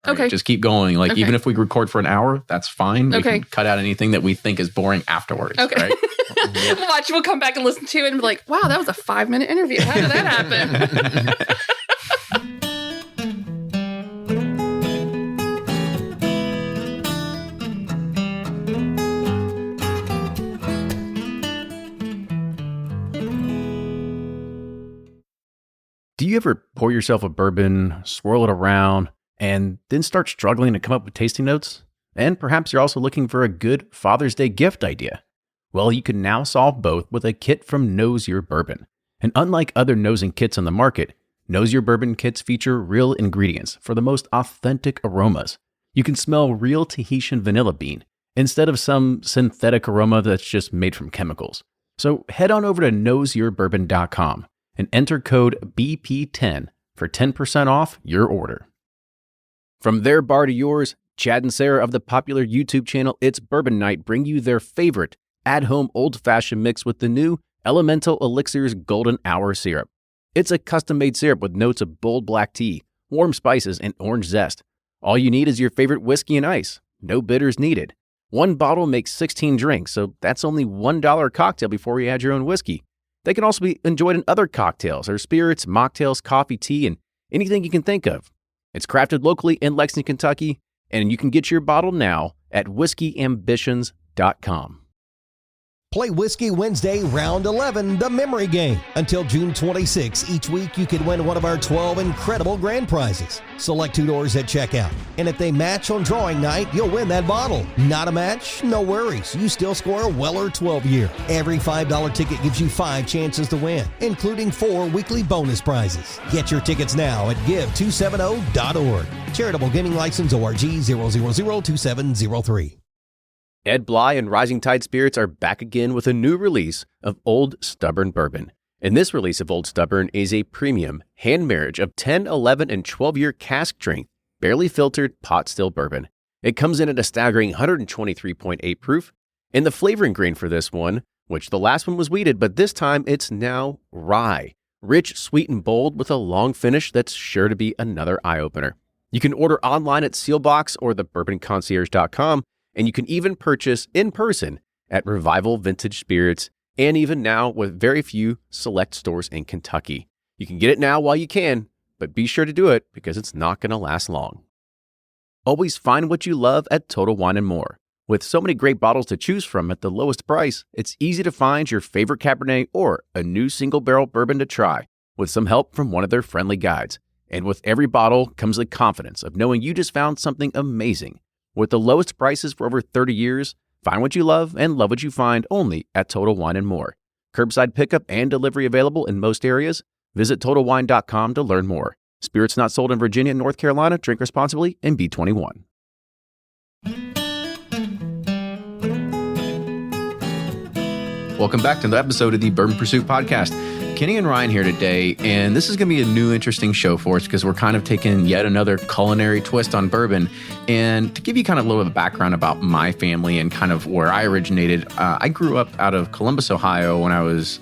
Right? Okay. Just keep going. Like, even if we record for an hour, that's fine. We can cut out anything that we think is boring afterwards. Okay. Right? Watch, we'll come back and listen to it and be like, wow, that was a 5-minute interview. How did that happen? Do you ever pour yourself a bourbon, swirl it around, and then start struggling to come up with tasting notes? And perhaps you're also looking for a good Father's Day gift idea. Well, you can now solve both with a kit from Knows Your Bourbon. And unlike other nosing kits on the market, Knows Your Bourbon kits feature real ingredients for the most authentic aromas. You can smell real Tahitian vanilla bean instead of some synthetic aroma that's just made from chemicals. So head on over to knowsyourbourbon.com and enter code BP10 for 10% off your order. From their bar to yours, Chad and Sarah of the popular YouTube channel It's Bourbon Night bring you their favorite at-home old-fashioned mix with the new Elemental Elixir's Golden Hour Syrup. It's a custom-made syrup with notes of bold black tea, warm spices, and orange zest. All you need is your favorite whiskey and ice. No bitters needed. One bottle makes 16 drinks, so that's only $1 a cocktail before you add your own whiskey. They can also be enjoyed in other cocktails or spirits, mocktails, coffee, tea, and anything you can think of. It's crafted locally in Lexington, Kentucky, and you can get your bottle now at whiskeyambitions.com. Play Whiskey Wednesday, Round 11, the memory game. Until June 26, each week you could win one of our 12 incredible grand prizes. Select $2 at checkout. And if they match on drawing night, you'll win that bottle. Not a match? No worries. You still score a Weller 12-year. Every $5 ticket gives you 5 chances to win, including 4 weekly bonus prizes. Get your tickets now at give270.org. Charitable Gaming License ORG 0002703. Ed Bly and Rising Tide Spirits are back again with a new release of Old Stubborn Bourbon. And this release of Old Stubborn is a premium hand marriage of 10, 11, and 12-year cask strength, barely filtered pot still bourbon. It comes in at a staggering 123.8 proof. And the flavoring grain for this one, which the last one was wheated, but this time it's now rye. Rich, sweet, and bold with a long finish that's sure to be another eye-opener. You can order online at Sealbox or thebourbonconcierge.com. And you can even purchase in person at Revival Vintage Spirits, and even now with very few select stores in Kentucky. You can get it now while you can, but be sure to do it because it's not going to last long. Always find what you love at Total Wine & More. With so many great bottles to choose from at the lowest price, it's easy to find your favorite Cabernet or a new single barrel bourbon to try with some help from one of their friendly guides. And with every bottle comes the confidence of knowing you just found something amazing. With the lowest prices for over 30 years, find what you love and love what you find only at Total Wine & More. Curbside pickup and delivery available in most areas. Visit TotalWine.com to learn more. Spirits not sold in Virginia and North Carolina. Drink responsibly and be 21. Welcome back to the episode of the Bourbon Pursuit Podcast. Kenny and Ryan here today, and this is going to be a new interesting show for us because we're kind of taking yet another culinary twist on bourbon. And to give you kind of a little bit of background about my family and kind of where I originated, I grew up out of Columbus, Ohio when I was,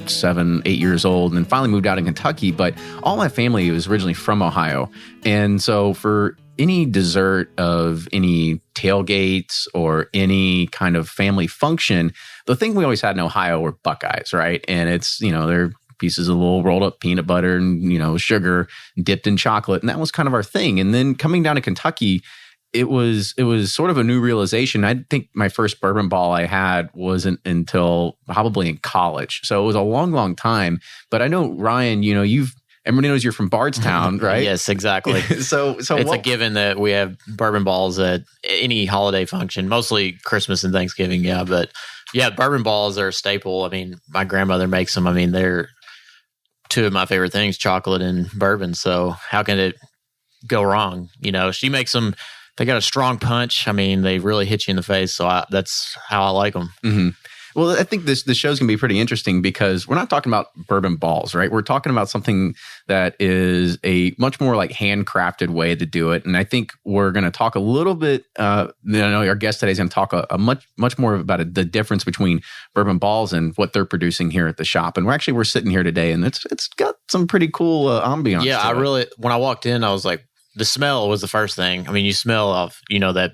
7, 8 years old, and then finally moved out in Kentucky. But all my family was originally from Ohio. And so for any dessert of any tailgates or any kind of family function, the thing we always had in Ohio were Buckeyes, right? And it's, they're pieces of little rolled up peanut butter and, sugar dipped in chocolate. And that was kind of our thing. And then coming down to Kentucky, it was sort of a new realization. I think my first bourbon ball I had wasn't until probably in college. So it was a long, long time. But I know, Ryan, everybody knows you're from Bardstown, right? Yes, exactly. So it's a given that we have bourbon balls at any holiday function, mostly Christmas and Thanksgiving. Yeah, but yeah, bourbon balls are a staple. I mean, my grandmother makes them. I mean, they're two of my favorite things, chocolate and bourbon. So how can it go wrong? She makes them. They got a strong punch. I mean, they really hit you in the face. So that's how I like them. Mm-hmm. Well, I think the show's going to be pretty interesting because we're not talking about bourbon balls, right? We're talking about something that is a much more like handcrafted way to do it. And I think we're going to talk a little bit, I know our guest today is going to talk a much more about the difference between bourbon balls and what they're producing here at the shop. And we're sitting here today and it's got some pretty cool ambiance. Yeah, when I walked in, I was like, the smell was the first thing. I mean, you smell of, that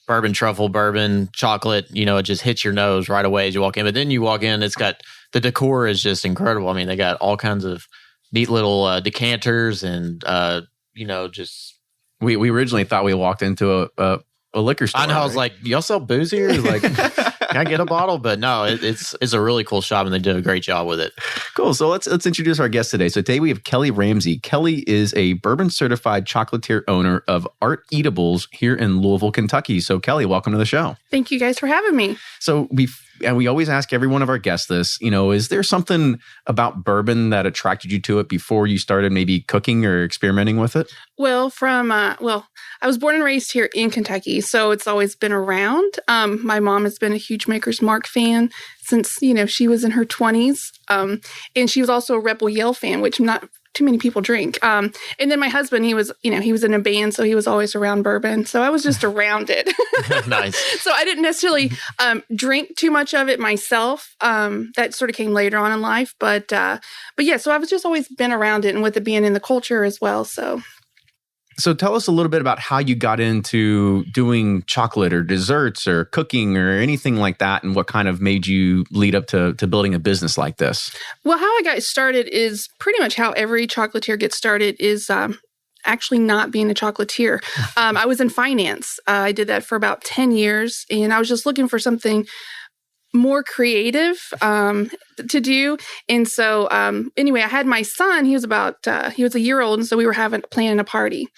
bourbon, truffle, bourbon, chocolate, it just hits your nose right away as you walk in. But then you walk in, it's got, the decor is just incredible. I mean, they got all kinds of neat little decanters and, just. We originally thought we walked into a liquor store. I know. I was like, y'all sell booze here? Like, can I get a bottle? But no, it's a really cool shop, and they did a great job with it. Cool. So let's introduce our guest today. So today we have Kelly Ramsey. Kelly is a Bourbon-Certified Chocolatier owner of Art Eatables here in Louisville, Kentucky. So Kelly, welcome to the show. Thank you guys for having me. So we always ask every one of our guests this, is there something about bourbon that attracted you to it before you started maybe cooking or experimenting with it? Well, I was born and raised here in Kentucky, so it's always been around. My mom has been a huge Maker's Mark fan since, she was in her 20s. And she was also a Rebel Yell fan, which not too many people drink. And then my husband, he was in a band, so he was always around bourbon. So I was just around it. Nice. So I didn't necessarily drink too much of it myself. That sort of came later on in life. But yeah, so I've just always been around it, and with it being in the culture as well. So tell us a little bit about how you got into doing chocolate or desserts or cooking or anything like that, and what kind of made you lead up to building a business like this. Well, how I got started is pretty much how every chocolatier gets started is actually not being a chocolatier. I was in finance. I did that for about 10 years, and I was just looking for something more creative to do. And so anyway, I had my son. He was a year old, and so we were planning a party.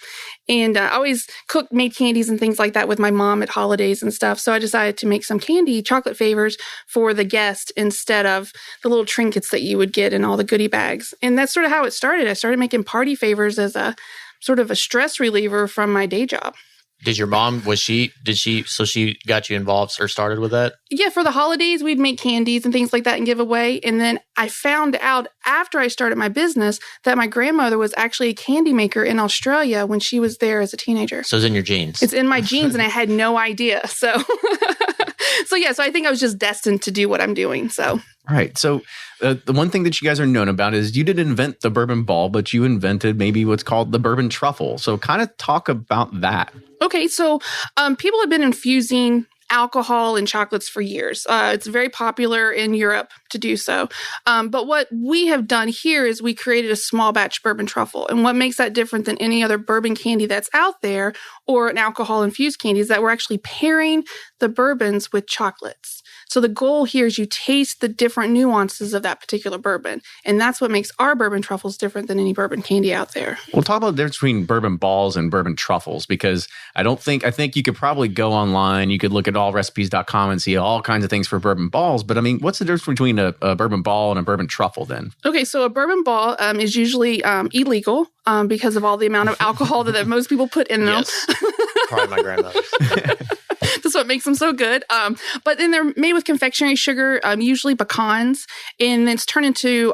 And I always made candies and things like that with my mom at holidays and stuff. So I decided to make some chocolate favors for the guest instead of the little trinkets that you would get in all the goodie bags. And that's sort of how it started. I started making party favors as a sort of a stress reliever from my day job. Did your mom, so she got you involved or started with that? Yeah, for the holidays, we'd make candies and things like that and give away. And then I found out after I started my business that my grandmother was actually a candy maker in Australia when she was there as a teenager. So it's in your genes. It's in my genes, and I had no idea. So, so I think I was just destined to do what I'm doing. So. Right. So the one thing that you guys are known about is you didn't invent the bourbon ball, but you invented maybe what's called the bourbon truffle. So kind of talk about that. Okay. So people have been infusing alcohol in chocolates for years. It's very popular in Europe to do so. But what we have done here is we created a small batch bourbon truffle. And what makes that different than any other bourbon candy that's out there or an alcohol-infused candy is that we're actually pairing the bourbons with chocolates. So the goal here is you taste the different nuances of that particular bourbon. And that's what makes our bourbon truffles different than any bourbon candy out there. We'll talk about the difference between bourbon balls and bourbon truffles, because I think you could probably go online, you could look at allrecipes.com and see all kinds of things for bourbon balls. But I mean, what's the difference between a bourbon ball and a bourbon truffle then? Okay, so a bourbon ball is usually illegal because of all the amount of alcohol that most people put in them. Yes. Probably my grandmother's. That's what makes them so good. But then they're made with confectionery sugar, usually pecans, and it's turned into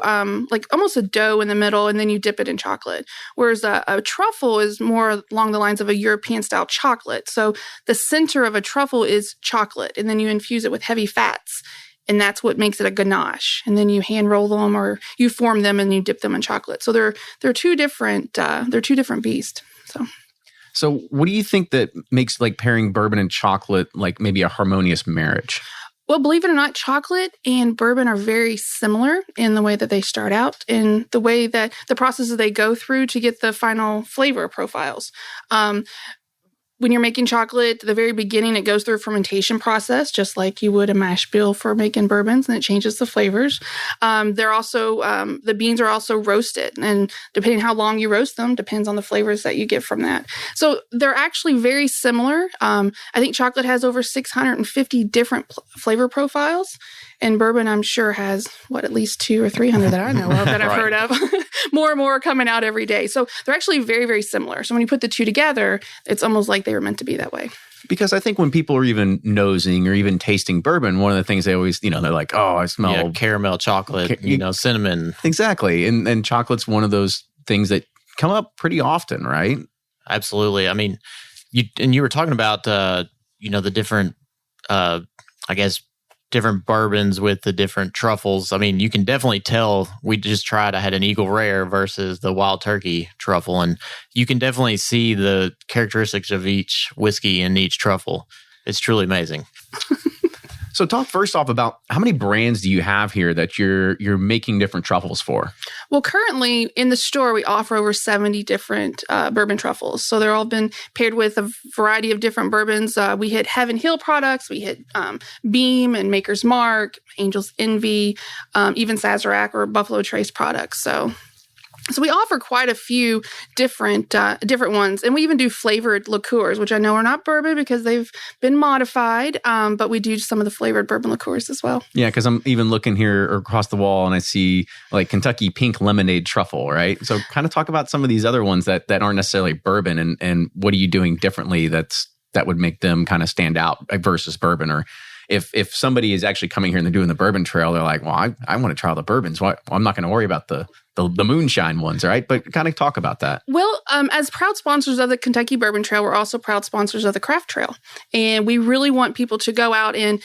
like almost a dough in the middle, and then you dip it in chocolate. Whereas a truffle is more along the lines of a European-style chocolate. So the center of a truffle is chocolate, and then you infuse it with heavy fats. And that's what makes it a ganache. And then you hand roll them, or you form them and you dip them in chocolate. So they're two different beasts. So what do you think that makes like pairing bourbon and chocolate like maybe a harmonious marriage? Well, believe it or not, chocolate and bourbon are very similar in the way that they start out and the way that the processes they go through to get the final flavor profiles. When you're making chocolate, at the very beginning, it goes through a fermentation process, just like you would a mash bill for making bourbons, and it changes the flavors. They're also, the beans are also roasted, and depending how long you roast them, depends on the flavors that you get from that. So they're actually very similar. I think chocolate has over 650 different flavor profiles, and bourbon, I'm sure, has, at least 200 or 300 that I know of that I've heard of. More and more coming out every day. So they're actually very, very similar. So when you put the two together, it's almost like they were meant to be that way. Because I think when people are even nosing or even tasting bourbon, one of the things they always, they're like, oh, I smell caramel, chocolate, cinnamon. Exactly. And chocolate's one of those things that come up pretty often, right? Absolutely. I mean, you were talking about, the different, different bourbons with the different truffles. I mean, you can definitely tell. We just tried. I had an Eagle Rare versus the Wild Turkey truffle, and you can definitely see the characteristics of each whiskey and each truffle. It's truly amazing. So talk first off about how many brands do you have here that you're making different truffles for? Well, currently in the store, we offer over 70 different bourbon truffles. So they're all been paired with a variety of different bourbons. We hit Heaven Hill products. We hit Beam and Maker's Mark, Angel's Envy, even Sazerac or Buffalo Trace products. So we offer quite a few different ones, and we even do flavored liqueurs, which I know are not bourbon because they've been modified, but we do some of the flavored bourbon liqueurs as well. Yeah, because I'm even looking here across the wall and I see like Kentucky Pink Lemonade Truffle, right? So kind of talk about some of these other ones that aren't necessarily bourbon, and what are you doing differently that would make them kind of stand out versus bourbon? Or if somebody is actually coming here and they're doing the bourbon trail, they're like, well, I want to try all the bourbons. Well, I'm not going to worry about the moonshine ones, right? But kind of talk about that. Well, as proud sponsors of the Kentucky Bourbon Trail, we're also proud sponsors of the Craft Trail. And we really want people to go out and,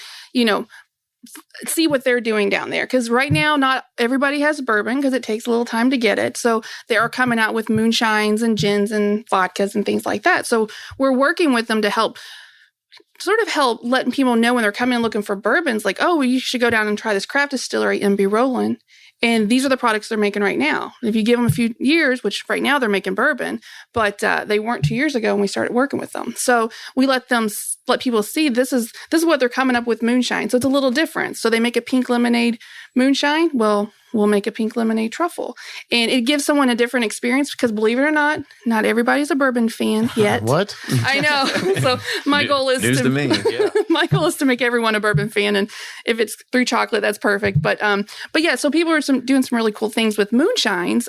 see what they're doing down there. Because right now, not everybody has bourbon because it takes a little time to get it. So they are coming out with moonshines and gins and vodkas and things like that. So we're working with them to help letting people know when they're coming and looking for bourbons, like, oh, well, you should go down and try this craft distillery, MB Roland. And these are the products they're making right now. If you give them a few years, which right now they're making bourbon, but they weren't 2 years ago when we started working with them. So we let people see this is what they're coming up with moonshine. So it's a little different. So they make a pink lemonade moonshine. Well, we'll make a pink lemonade truffle. And it gives someone a different experience because, believe it or not everybody's a bourbon fan yet. What? I know. So my goal is news to me. Yeah. My goal is to make everyone a bourbon fan. And if it's through chocolate, that's perfect. But yeah, so people are doing some really cool things with moonshines.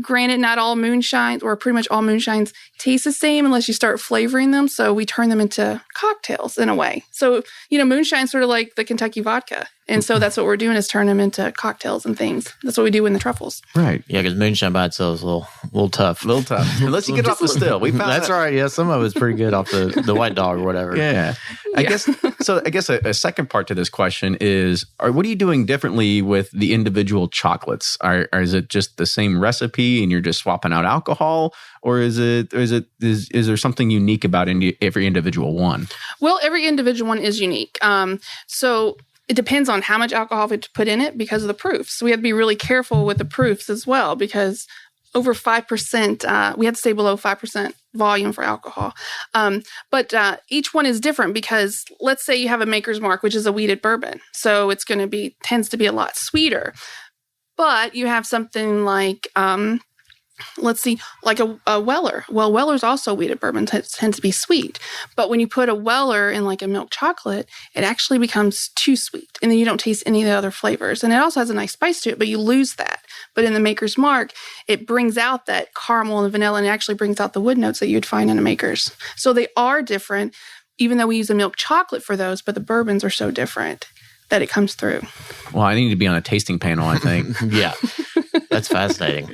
Granted, not all moonshines, or pretty much all moonshines, taste the same unless you start flavoring them. So we turn them into cocktails in a way. So, moonshine's sort of like the Kentucky vodka. And so that's what we're doing, is turn them into cocktails and things. That's what we do in the truffles. Right. Yeah, because moonshine by itself is a little tough. Unless you get off the still. We found That's right. Yeah, some of it's pretty good off the White Dog or whatever. Yeah. I guess a second part to this question is, what are you doing differently with the individual chocolates? Is it just the same recipe and you're just swapping out alcohol? Or is there something unique about every individual one? Well, every individual one is unique. So it depends on how much alcohol we put in it because of the proofs. So we have to be really careful with the proofs as well, because over 5%, we have to stay below 5% volume for alcohol. But each one is different because let's say you have a Maker's Mark, which is a wheated bourbon. So it's going to tends to be a lot sweeter. But you have something like, let's see, like a Weller. Well, Weller's also wheated bourbon, tends to be sweet. But when you put a Weller in like a milk chocolate, it actually becomes too sweet. And then you don't taste any of the other flavors. And it also has a nice spice to it, but you lose that. But in the Maker's Mark, it brings out that caramel and the vanilla, and it actually brings out the wood notes that you'd find in a Maker's. So they are different, even though we use a milk chocolate for those, but the bourbons are so different that it comes through. Well, I need to be on a tasting panel, I think. Yeah. That's fascinating.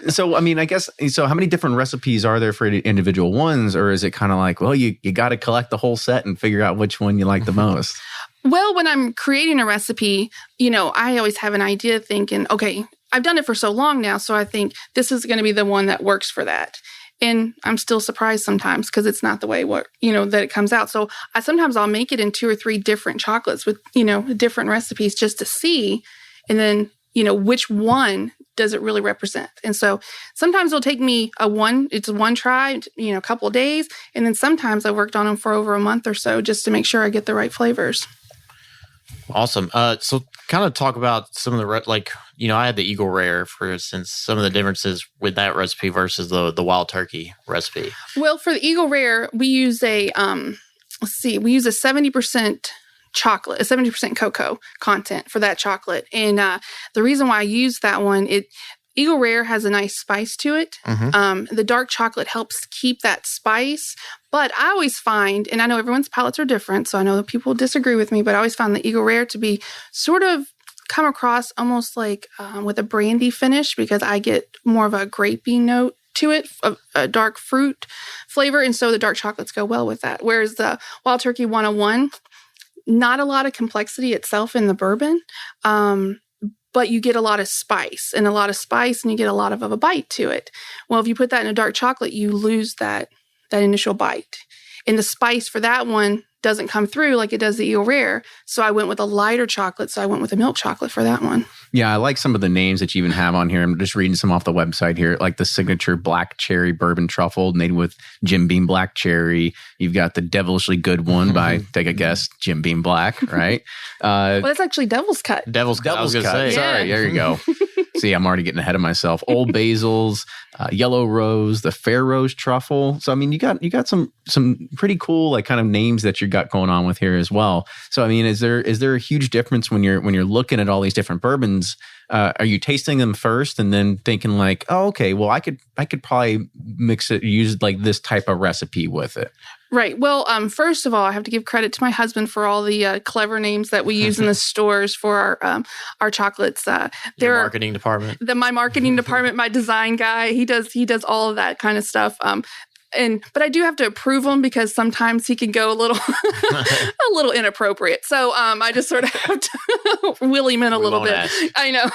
So, I mean, I guess, so how many different recipes are there for individual ones? Or is it kind of like, well, you got to collect the whole set and figure out which one you like the most? Well, when I'm creating a recipe, I always have an idea thinking, okay, I've done it for so long now, so I think this is going to be the one that works for that. And I'm still surprised sometimes because it's not the way that it comes out. So sometimes I'll make it in 2 or 3 different chocolates with, different recipes just to see. And then, which one does it really represent? And so sometimes it'll take me it's one try, a couple of days. And then sometimes I worked on them for over a month or so just to make sure I get the right flavors. Awesome. So kind of talk about some of the, I had the Eagle Rare, for instance, some of the differences with that recipe versus the Wild Turkey recipe. Well, for the Eagle Rare, we use a 70% chocolate, a 70% cocoa content for that chocolate. And the reason why I use that one, Eagle Rare has a nice spice to it. Mm-hmm. The dark chocolate helps keep that spice. But I always find, and I know everyone's palates are different, so I know that people disagree with me, but I always found the Eagle Rare to be sort of come across almost like with a brandy finish, because I get more of a grapey note to it, a dark fruit flavor. And so the dark chocolates go well with that. Whereas the Wild Turkey 101, not a lot of complexity itself in the bourbon, but you get a lot of spice, and you get a lot of a bite to it. Well, if you put that in a dark chocolate, you lose that initial bite. And the spice for that one doesn't come through like it does the Eagle Rare. So I went with a lighter chocolate. So I went with a milk chocolate for that one. Yeah, I like some of the names that you even have on here. I'm just reading some off the website here, like the signature black cherry bourbon truffle made with Jim Beam black cherry. You've got the devilishly good one by, take a guess, Jim Beam black, right? Well, that's actually Devil's Cut. Devil's Cut. I was gonna say. Sorry, there you go. See, I'm already getting ahead of myself. Old Basil's, Yellow Rose, the Fair Rose truffle. So I mean, you got some pretty cool like kind of names that you got going on with here as well. So I mean, is there a huge difference when you're looking at all these different bourbons? Are you tasting them first and then thinking like, oh, okay, well, I could probably mix it, use like this type of recipe with it? Right. Well, first of all, I have to give credit to my husband for all the clever names that we use in the stores for our chocolates. Your marketing department. My marketing department, my design guy, he does all of that kind of stuff. But I do have to approve him because sometimes he can go a little inappropriate. So I just sort of have to wheel him in a little bit. Ask. I know.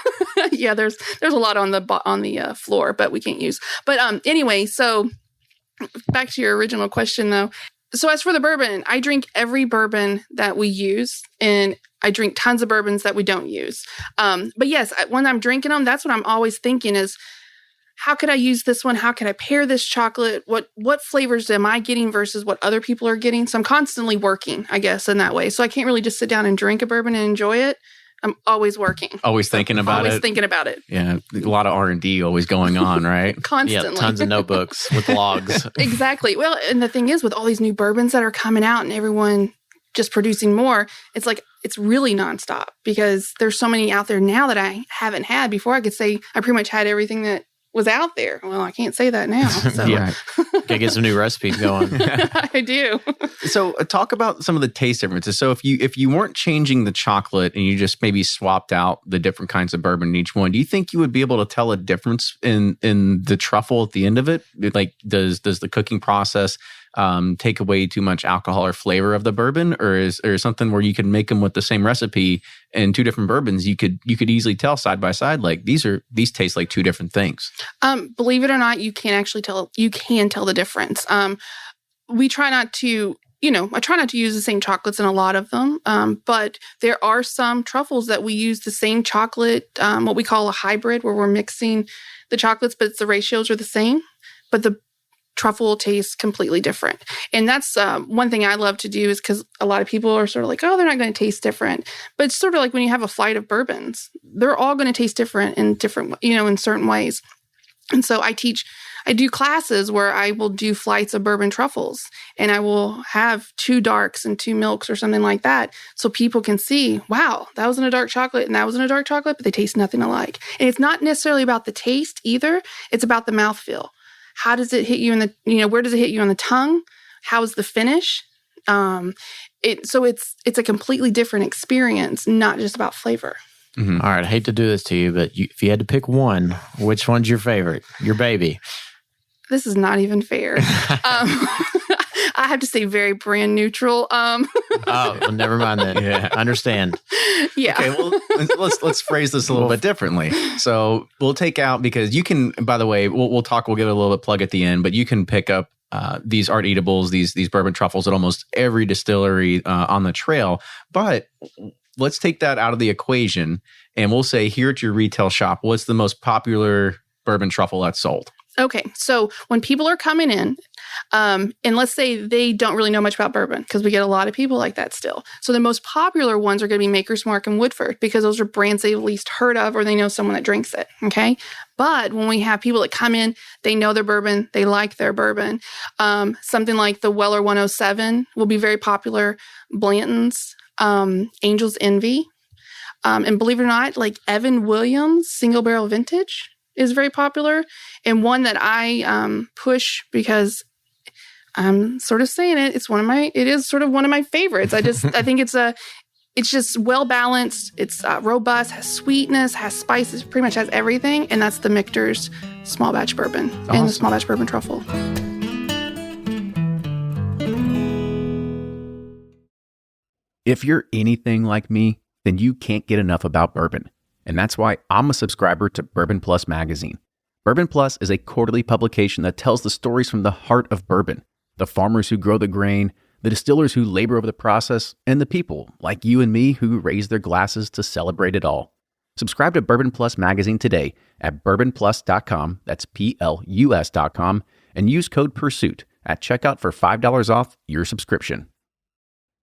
Yeah, there's a lot on the floor, but we can't use. But anyway, so back to your original question though. So as for the bourbon, I drink every bourbon that we use, and I drink tons of bourbons that we don't use. But yes, when I'm drinking them, that's what I'm always thinking is, how could I use this one? How can I pair this chocolate? What flavors am I getting versus what other people are getting? So I'm constantly working, I guess, in that way. So I can't really just sit down and drink a bourbon and enjoy it. I'm always working. Always thinking about it. Always thinking about it. Yeah, a lot of R&D always going on, right? Constantly. Yeah, tons of notebooks with logs. Exactly. Well, and the thing is, with all these new bourbons that are coming out and everyone just producing more, it's like it's really nonstop because there's so many out there now that I haven't had before. I could say I pretty much had everything that was out there. Well, I can't say that now. So. Yeah. Gotta get some new recipes going. I do. So talk about some of the taste differences. So if you weren't changing the chocolate and you just maybe swapped out the different kinds of bourbon in each one, do you think you would be able to tell a difference in the truffle at the end of it? Like, does the cooking process take away too much alcohol or flavor of the bourbon, or is there something where you can make them with the same recipe and two different bourbons? You could easily tell side by side, like these taste like two different things. Believe it or not, you can actually tell. You can tell the difference. We try not to. I try not to use the same chocolates in a lot of them, but there are some truffles that we use the same chocolate, what we call a hybrid, where we're mixing the chocolates, but the ratios are the same, but the truffle tastes completely different. And that's one thing I love to do, is because a lot of people are sort of like, oh, they're not going to taste different. But it's sort of like when you have a flight of bourbons, they're all going to taste different in certain ways. And so I do classes where I will do flights of bourbon truffles, and I will have 2 darks and 2 milks or something like that. So people can see, wow, that was in a dark chocolate and that was in a dark chocolate, but they taste nothing alike. And it's not necessarily about the taste either. It's about the mouthfeel. How does it hit you where does it hit you on the tongue? How is the finish? So it's a completely different experience, not just about flavor. Mm-hmm. All right, I hate to do this to you, but if you had to pick one, which one's your favorite? Your baby? This is not even fair. I have to say very brand neutral. Oh, well, never mind then. Yeah, understand. Yeah. Okay, well, let's phrase this a little bit differently. So we'll take out, because you can, by the way, we'll talk, we'll give it a little bit plug at the end, but you can pick up these art eatables, these bourbon truffles at almost every distillery on the trail. But let's take that out of the equation, and we'll say here at your retail shop, what's the most popular bourbon truffle that's sold? Okay, so when people are coming in, and let's say they don't really know much about bourbon, because we get a lot of people like that still. So the most popular ones are going to be Maker's Mark and Woodford, because those are brands they've least heard of, or they know someone that drinks it, okay? But when we have people that come in, they know their bourbon, they like their bourbon. Something like the Weller 107 will be very popular. Blanton's, Angel's Envy, and believe it or not, like Evan Williams Single Barrel Vintage is very popular, and one that I push because I'm sort of saying it. It is sort of one of my favorites. I think it's just well balanced. It's robust, has sweetness, has spices, pretty much has everything, and that's the Michter's small batch bourbon. Awesome. And the small batch bourbon truffle. If you're anything like me, then you can't get enough about bourbon. And that's why I'm a subscriber to Bourbon Plus magazine. Bourbon Plus is a quarterly publication that tells the stories from the heart of bourbon, the farmers who grow the grain, the distillers who labor over the process, and the people like you and me who raise their glasses to celebrate it all. Subscribe to Bourbon Plus magazine today at bourbonplus.com, that's PLUS.com, and use code PURSUIT at checkout for $5 off your subscription.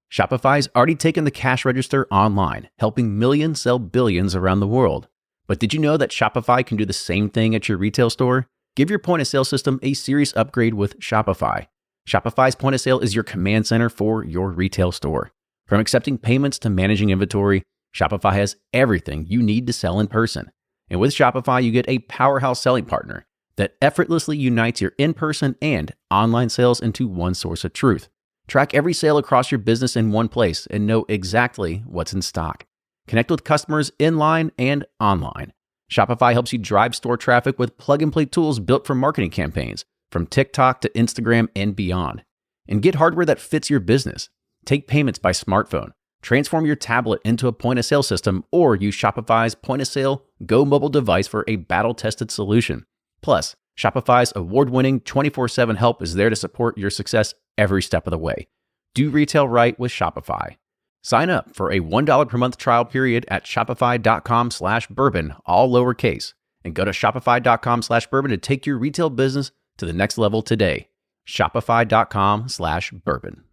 Shopify's already taken the cash register online, helping millions sell billions around the world. But did you know that Shopify can do the same thing at your retail store? Give your point of sale system a serious upgrade with Shopify. Shopify's point of sale is your command center for your retail store. From accepting payments to managing inventory, Shopify has everything you need to sell in person. And with Shopify, you get a powerhouse selling partner that effortlessly unites your in-person and online sales into one source of truth. Track every sale across your business in one place and know exactly what's in stock. Connect with customers in-line and online. Shopify helps you drive store traffic with plug-and-play tools built for marketing campaigns, from TikTok to Instagram and beyond. And get hardware that fits your business. Take payments by smartphone. Transform your tablet into a point-of-sale system or use Shopify's point-of-sale Go mobile device for a battle-tested solution. Plus, Shopify's award-winning 24/7 help is there to support your success every step of the way. Do retail right with Shopify. Sign up for a $1 per month trial period at shopify.com/bourbon, all lowercase, and go to shopify.com/bourbon to take your retail business to the next level today. Shopify.com/bourbon.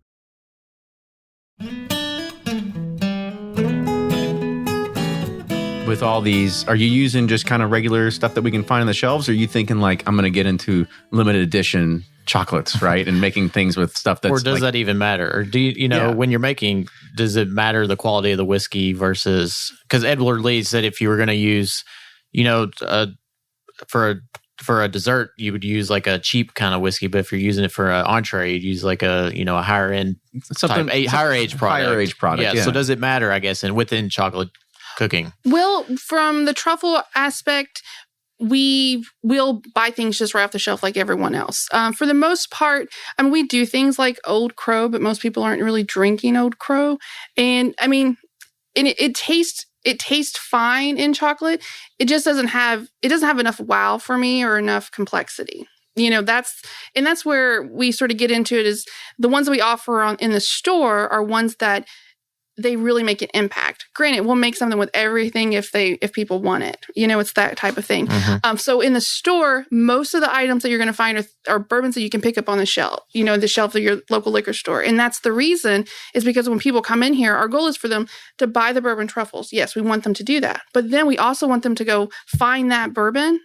With all these, are you using just kind of regular stuff that we can find on the shelves? Or are you thinking like, I'm going to get into limited edition chocolates, right? And making things with stuff that's or does like, that even matter? Or do you know, when you're making, does it matter the quality of the whiskey versus, because Edward Lee said if you were going to use, for a dessert, you would use like a cheap kind of whiskey, but if you're using it for an entree, you'd use like a higher end, higher age product. Yeah. So does it matter, I guess, and within chocolate cooking? Well, from the truffle aspect, we will buy things just right off the shelf like everyone else. For the most part, we do things like Old Crow, but most people aren't really drinking Old Crow. And it tastes fine in chocolate. It just doesn't have enough wow for me or enough complexity. That's where we sort of get into it, is the ones that we offer in the store are ones that they really make an impact. Granted, we'll make something with everything if people want it. It's that type of thing. Mm-hmm. So in the store, most of the items that you're going to find are bourbons that you can pick up on the shelf, the shelf of your local liquor store. And that's the reason, is because when people come in here, our goal is for them to buy the bourbon truffles. Yes, we want them to do that. But then we also want them to go find that bourbon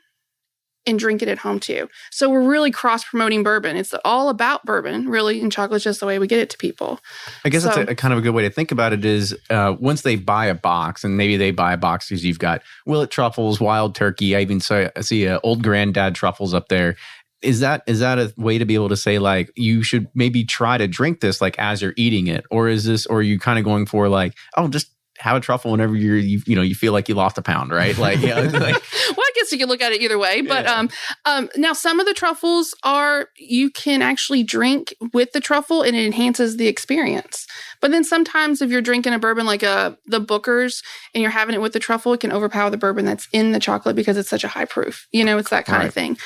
and drink it at home too. So we're really cross-promoting bourbon. It's all about bourbon, really, and chocolate's just the way we get it to people. I guess that's a kind of a good way to think about it is once they buy a box, and maybe they buy a box because you've got Willet truffles, wild turkey. I even see old granddad truffles up there. Is that a way to be able to say, like, you should maybe try to drink this like as you're eating it? Or are you kind of going for like, oh, just have a truffle whenever you feel like you lost a pound, right? Like, well, I guess you can look at it either way. But now some of the truffles you can actually drink with the truffle and it enhances the experience. But then sometimes if you're drinking a bourbon like the Booker's and you're having it with the truffle, it can overpower the bourbon that's in the chocolate because it's such a high proof. It's that kind of thing.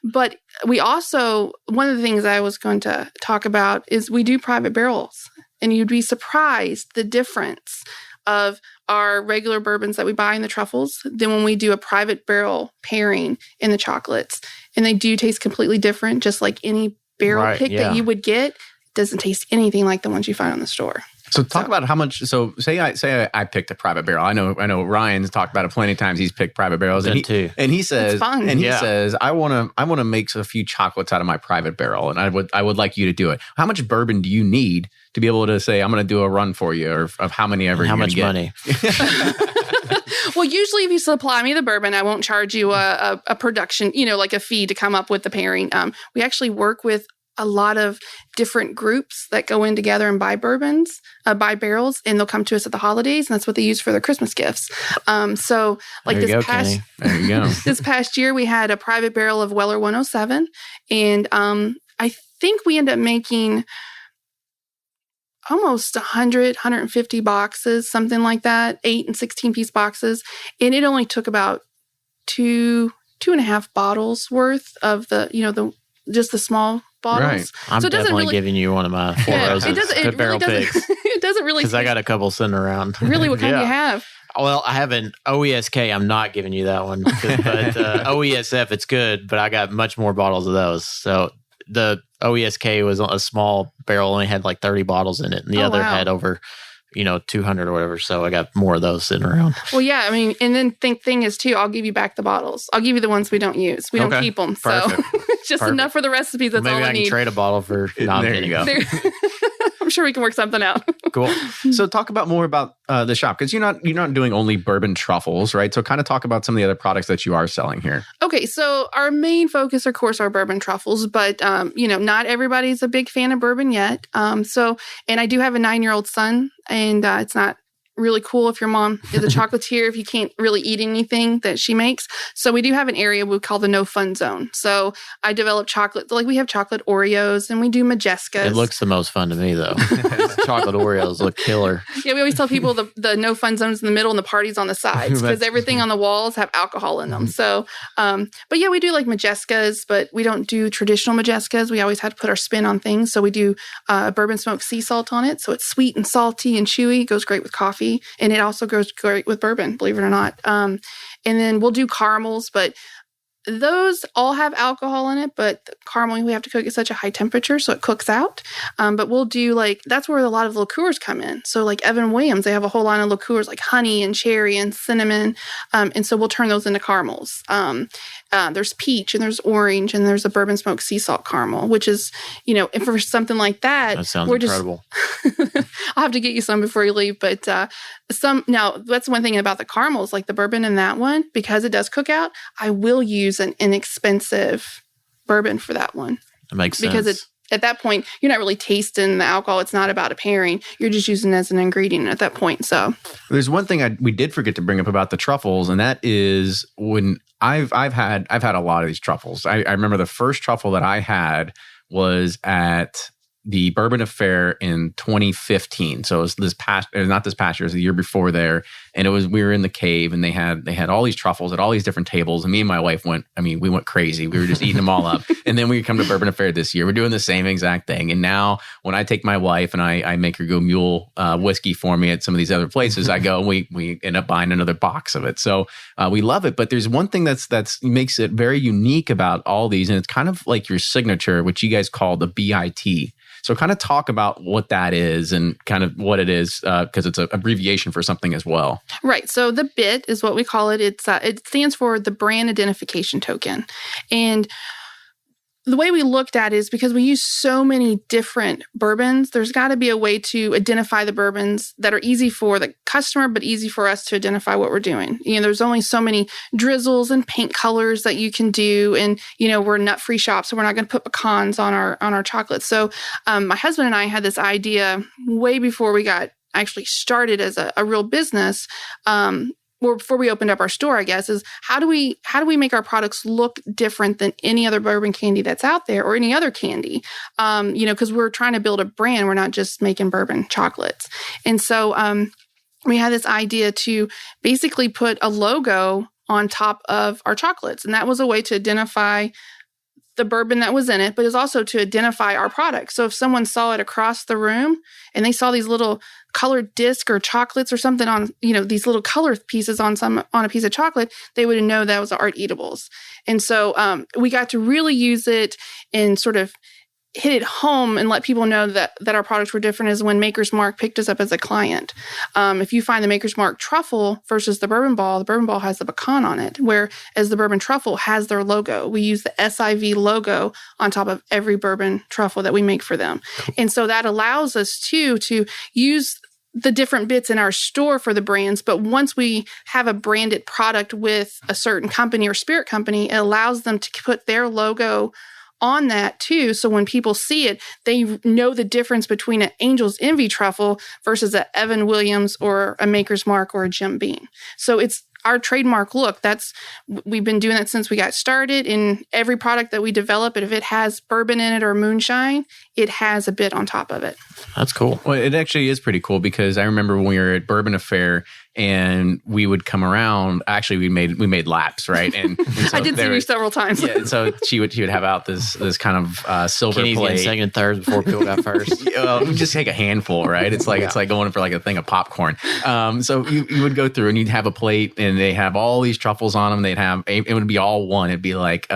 But we also, one of the things I was going to talk about is we do private barrels. And you'd be surprised the difference of our regular bourbons that we buy in the truffles than when we do a private barrel pairing in the chocolates. And they do taste completely different, just like any barrel pick that you would get. It doesn't taste anything like the ones you find on the store. So talk about how much. So say I picked a private barrel. I know Ryan's talked about it plenty of times. He's picked private barrels, and he says, I want to make a few chocolates out of my private barrel, and I would like you to do it. How much bourbon do you need to be able to say I'm going to do a run for you, or of how many ever? How much money? Well, usually if you supply me the bourbon, I won't charge you a production, like a fee to come up with the pairing. We actually work with a lot of different groups that go in together and buy bourbons, buy barrels, and they'll come to us at the holidays, and that's what they use for their Christmas gifts. So like there you go. This past year, we had a private barrel of Weller 107, and I think we ended up making almost 100, 150 boxes, something like that, 8 and 16-piece boxes. And it only took about 2.5 bottles worth of just the small bottles. Right. I'm So it doesn't definitely really- giving you one of my 4 roses. Good barrel picks. It doesn't really. Because I got a couple sitting around. Really, what kind do you Yeah. have? Well, I have an OESK. I'm not giving you that one. But OESF, it's good, but I got much more bottles of those. So the OESK was a small barrel, only had like 30 bottles in it. And the other wow. had over, 200 or whatever. So I got more of those sitting around. Well, yeah, I mean, and then thing is too, I'll give you back the bottles. I'll give you the ones we don't use. We don't Okay. keep them. Perfect. So it's just Perfect. enough for the recipes. That's Maybe all I I can need. trade a bottle for. No, I'm There kidding. you go. There- I'm sure we can work something out. Cool. So talk about more about the shop, because you're not doing only bourbon truffles, right? So kind of talk about some of the other products that you are selling here. Okay, so our main focus, of course, are bourbon truffles, but not everybody's a big fan of bourbon yet. And I do have a 9-year-old son, and it's not really cool if your mom is a chocolatier if you can't really eat anything that she makes. So we do have an area we call the no fun zone. So I develop chocolate, like we have chocolate Oreos and we do Majescas. It looks the most fun to me, though. Chocolate Oreos look killer. Yeah, we always tell people the no fun zone's in the middle and the party's on the sides because everything on the walls have alcohol in them. So, but yeah, we do like Majescas, but we don't do traditional Majescas. We always had to put our spin on things. So we do bourbon smoked sea salt on it. So it's sweet and salty and chewy. It goes great with coffee. And it also goes great with bourbon, believe it or not. And then we'll do caramels, but those all have alcohol in it, but the caramel, we have to cook at such a high temperature, so it cooks out. But we'll do that's where a lot of liqueurs come in. So like Evan Williams, they have a whole line of liqueurs like honey and cherry and cinnamon. And so we'll turn those into caramels. There's peach and there's orange and there's a bourbon smoked sea salt caramel, which is, and for something like that, That sounds we're incredible. I'll have to get you some before you leave. But now that's one thing about the caramels, like the bourbon in that one, because it does cook out, I will use an inexpensive bourbon for that one. That makes sense. Because at that point, you're not really tasting the alcohol. It's not about a pairing. You're just using it as an ingredient at that point. So There's one thing we did forget to bring up about the truffles, and that is when I've had a lot of these truffles. I remember the first truffle that I had was at the Bourbon Affair in 2015. So it was not this past year, it was the year before there. And we were in the cave and they had all these truffles at all these different tables. And me and my wife we went crazy. We were just eating them all up. And then we come to Bourbon Affair this year. We're doing the same exact thing. And now when I take my wife and I make her go mule whiskey for me at some of these other places, I go, we end up buying another box of it. So we love it. But there's one thing that's makes it very unique about all these. And it's kind of like your signature, which you guys call the BIT. So kind of talk about what that is and kind of what it is, because it's an abbreviation for something as well. right. So the BIT is what we call it. It stands for the brand identification token. And the way we looked at it is because we use so many different bourbons, there's got to be a way to identify the bourbons that are easy for the customer, but easy for us to identify what we're doing. There's only so many drizzles and paint colors that you can do. And, we're a nut-free shop, so we're not going to put pecans on our chocolate. So my husband and I had this idea way before we got actually started as a real business, or before we opened up our store, I guess, is how do we make our products look different than any other bourbon candy that's out there or any other candy? Because we're trying to build a brand. We're not just making bourbon chocolates. And so we had this idea to basically put a logo on top of our chocolates. And that was a way to identify the bourbon that was in it, but it's also to identify our product. So if someone saw it across the room and they saw these little colored disc or chocolates or something on, these little color pieces on a piece of chocolate, they would know that was Art Eatables. And so we got to really use it and sort of hit it home and let people know that our products were different is when Maker's Mark picked us up as a client. If you find the Maker's Mark truffle versus the Bourbon Ball has the pecan on it, whereas the Bourbon truffle has their logo. We use the SIV logo on top of every bourbon truffle that we make for them. And so that allows us to use the different bits in our store for the brands. But once we have a branded product with a certain company or spirit company, it allows them to put their logo on that too. So when people see it, they know the difference between an Angel's Envy truffle versus an Evan Williams or a Maker's Mark or a Jim Beam. So our trademark look. We've been doing that since we got started. In every product that we develop, if it has bourbon in it or moonshine, it has a bit on top of it. That's cool. Well, it actually is pretty cool because I remember when we were at Bourbon Affair and we would come around. Actually, we made laps, right? And so I did see you several times. Yeah, and so she would have out this kind of silver Kenny's plate. getting second and third before people got first. We just take a handful, right? It's like going for like a thing of popcorn. So you would go through and you'd have a plate, and they have all these truffles on them. It would be all one. It'd be like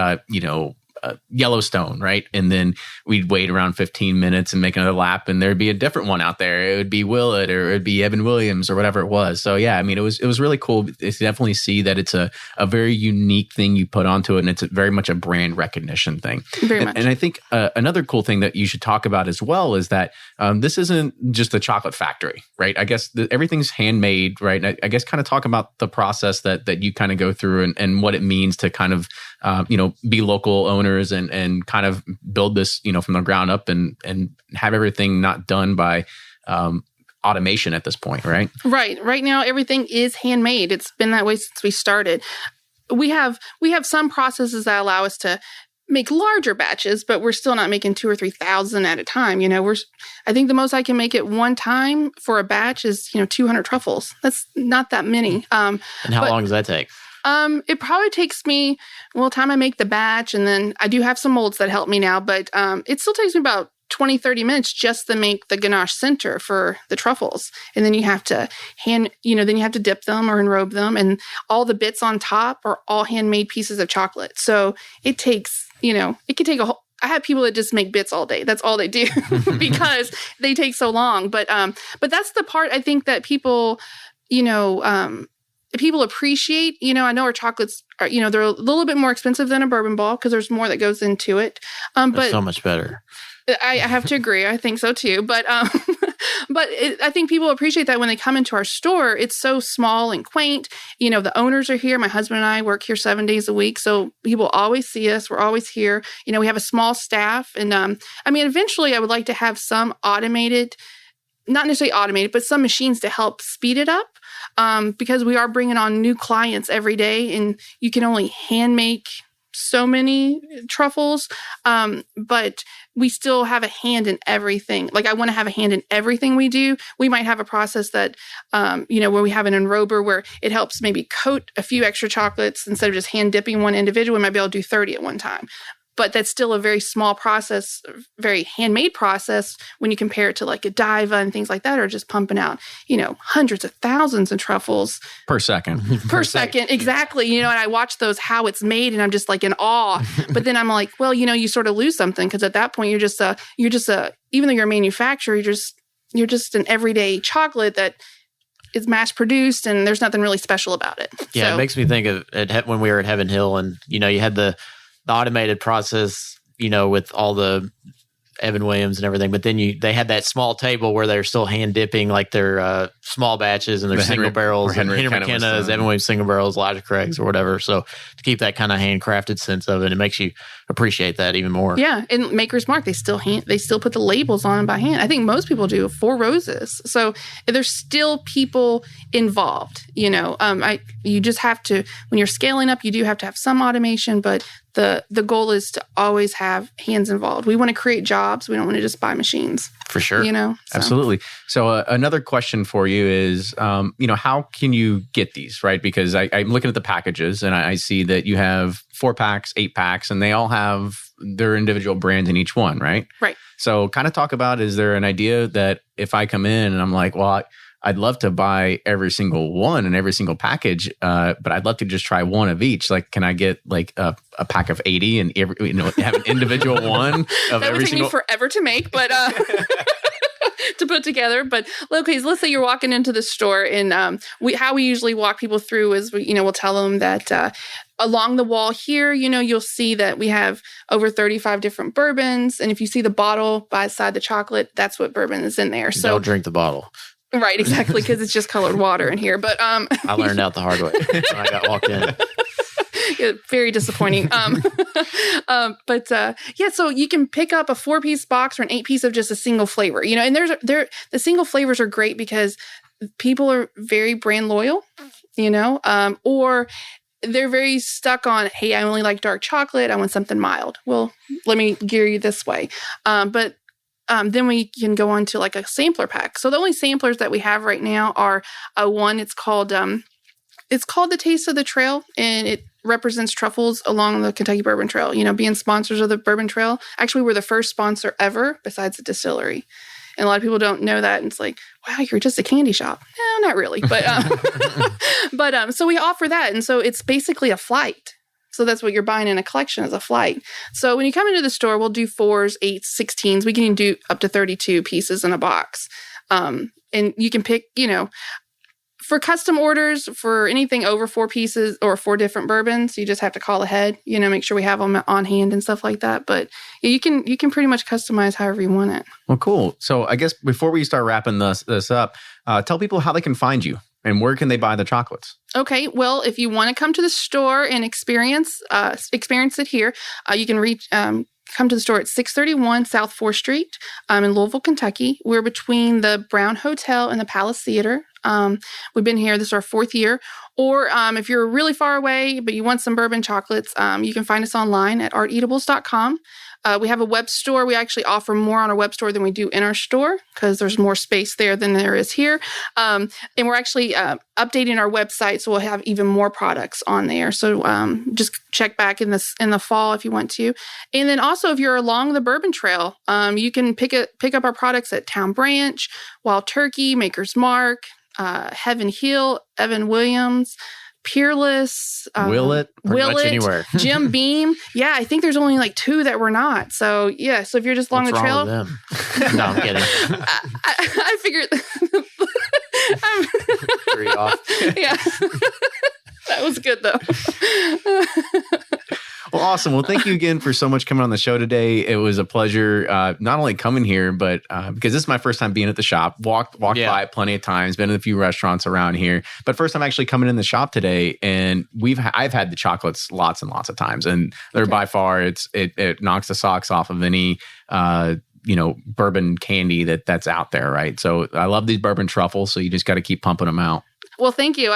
Yellowstone, right? And then we'd wait around 15 minutes and make another lap, and there'd be a different one out there. It would be Willett, or it'd be Evan Williams, or whatever it was. So yeah, I mean, it was really cool to definitely see that it's a very unique thing you put onto it, and it's very much a brand recognition thing. Very much. And I think another cool thing that you should talk about as well is that this isn't just a chocolate factory, right? I guess everything's handmade, right? I guess kind of talk about the process that you kind of go through and what it means to kind of be local owners and kind of build this, from the ground up and have everything not done by automation at this point, right? Right. Right now, everything is handmade. It's been that way since we started. We have some processes that allow us to make larger batches, but we're still not making 2,000 or 3,000 at a time. I think the most I can make at one time for a batch is 200 truffles. That's not that many. And how long does that take? It probably takes me, time I make the batch, and then I do have some molds that help me now, but it still takes me about 20, 30 minutes just to make the ganache center for the truffles. And then you have to dip them or enrobe them, and all the bits on top are all handmade pieces of chocolate. So it takes, it could take I have people that just make bits all day. That's all they do because they take so long. But that's the part I think that people, people appreciate. I know our chocolates are, they're a little bit more expensive than a bourbon ball because there's more that goes into it. But so much better. I have to agree. I think so too. But I think people appreciate that when they come into our store. It's so small and quaint. The owners are here. My husband and I work here 7 days a week, so people always see us. We're always here. We have a small staff, and eventually, I would like to have some automated, not necessarily automated, but some machines to help speed it up. Because we are bringing on new clients every day, and you can only hand make so many truffles, but we still have a hand in everything. Like I want to have a hand in everything we do. We might have a process that, where we have an enrober where it helps maybe coat a few extra chocolates instead of just hand dipping one individual. We might be able to do 30 at one time. But that's still a very small process, very handmade process when you compare it to like a Diva and things like that are just pumping out, hundreds of thousands of truffles per second. Per second, exactly. And I watch those, how it's made, and I'm just like in awe. But then I'm like, well, you sort of lose something because at that point you're just even though you're a manufacturer, you're just an everyday chocolate that is mass produced, and there's nothing really special about it. Yeah, so, it makes me think of when we were at Heaven Hill, and you had the automated process, with all the Evan Williams and everything, but then they had that small table where they're still hand dipping like their small batches and their single barrels, and Henry McKenna's, Evan Williams single barrels, Elijah Craig's or whatever. So to keep that kind of handcrafted sense of it, it makes you appreciate that even more. Yeah, and Maker's Mark, they still put the labels on them by hand. I think most people do 4 roses. So there's still people involved. You just have to, when you're scaling up, you do have to have some automation, but the goal is to always have hands involved. We want to create jobs. We don't want to just buy machines. For sure. So. Absolutely. So another question for you is, how can you get these, right? Because I'm looking at the packages and I see that you have 4 packs, 8 packs, and they all have their individual brands in each one, right? Right. So kind of talk about, is there an idea that if I come in and I'm like, well, I'd love to buy every single one and every single package, but I'd love to just try one of each. Like, can I get like a pack of 80 and have an individual one of that every would take single? me forever to make, but to put together. But okay, let's say you're walking into the store, and how we usually walk people through is we'll tell them that along the wall here, you'll see that we have over 35 different bourbons, and if you see the bottle beside the chocolate, that's what bourbon is in there. So don't drink the bottle. Right, exactly, because it's just colored water in here. But I learned out the hard way when I got walked in. Yeah, very disappointing. So you can pick up a 4-piece box or an 8-piece of just a single flavor. And the single flavors are great because people are very brand loyal. or they're very stuck on, hey, I only like dark chocolate. I want something mild. Well, let me gear you this way. But then we can go on to like a sampler pack. So the only samplers that we have right now are one. It's called the Taste of the Trail, and it represents truffles along the Kentucky Bourbon Trail. Being sponsors of the Bourbon Trail. Actually, we're the first sponsor ever besides the distillery. And a lot of people don't know that. And it's like, wow, you're just a candy shop. No, not really. But so we offer that. And so it's basically a flight. So that's what you're buying in a collection is a flight. So when you come into the store, we'll do 4s, 8s, 16s. We can do up to 32 pieces in a box. And you can pick, for custom orders, for anything over 4 pieces or 4 different bourbons, you just have to call ahead, make sure we have them on hand and stuff like that. But you can pretty much customize however you want it. Well, cool. So I guess before we start wrapping this up, tell people how they can find you and where can they buy the chocolates? Okay. Well, if you want to come to the store and experience it here, you can come to the store at 631 South 4th Street in Louisville, Kentucky. We're between the Brown Hotel and the Palace Theater. We've been here. This is our 4th year. Or if you're really far away, but you want some bourbon chocolates, you can find us online at arteatables.com. We have a web store. We actually offer more on our web store than we do in our store because there's more space there than there is here. And we're actually updating our website, so we'll have even more products on there. So just check back in the fall if you want to. And then also, if you're along the Bourbon Trail, you can pick up our products at Town Branch, Wild Turkey, Maker's Mark, Heaven Hill, Evan Williams, Peerless, Willet, anywhere. Jim Beam. Yeah, I think there's only like 2 that we're not. So yeah, so if you're just along What's the trail, wrong with them? No, I'm kidding. I figured. 3 off. Yeah, that was good though. Well, awesome. Well, thank you again for so much coming on the show today. It was a pleasure, not only coming here, but because this is my first time being at the shop. Walked by it plenty of times, been in a few restaurants around here, but first time actually coming in the shop today. And I've had the chocolates lots and lots of times, and they're by far it knocks the socks off of any bourbon candy that's out there, right? So I love these bourbon truffles. So you just got to keep pumping them out. Well, thank you.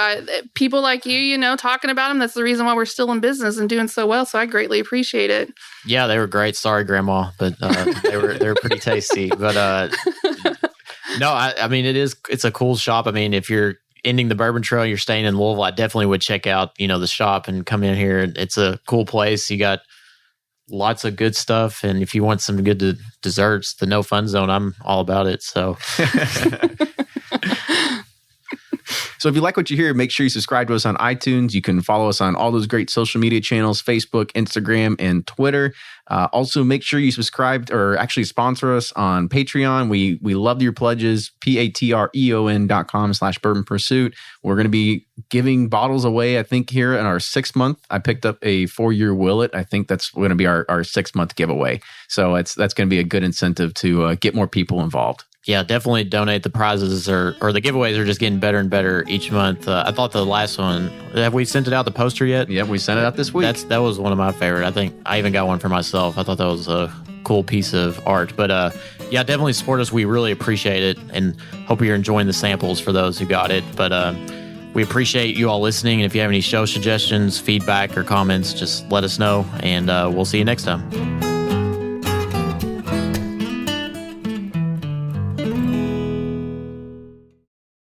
People like you, talking about them, that's the reason why we're still in business and doing so well. So I greatly appreciate it. Yeah, they were great. Sorry, Grandma, but they were pretty tasty. But no, I mean, it's a cool shop. I mean, if you're ending the Bourbon Trail, you're staying in Louisville, I definitely would check out, the shop and come in here. It's a cool place. You got lots of good stuff. And if you want some good desserts, the No Fun Zone, I'm all about it. So... So if you like what you hear, make sure you subscribe to us on iTunes. You can follow us on all those great social media channels, Facebook, Instagram, and Twitter. Also, make sure you subscribe or actually sponsor us on Patreon. We love your pledges, patreon.com/Bourbon Pursuit. We're going to be giving bottles away, I think, here in our 6th month. I picked up a 4-year Willet. I think that's going to be our 6th-month giveaway. So that's going to be a good incentive to get more people involved. Yeah, definitely donate. The prizes or the giveaways are just getting better and better each month. I thought the last one, have we sent it out, the poster yet? Yeah, we sent it out this week. That was one of my favorite. I think I even got one for myself. I thought that was a cool piece of art. But yeah, definitely support us. We really appreciate it and hope you're enjoying the samples for those who got it. But we appreciate you all listening. And if you have any show suggestions, feedback, or comments, just let us know. And we'll see you next time.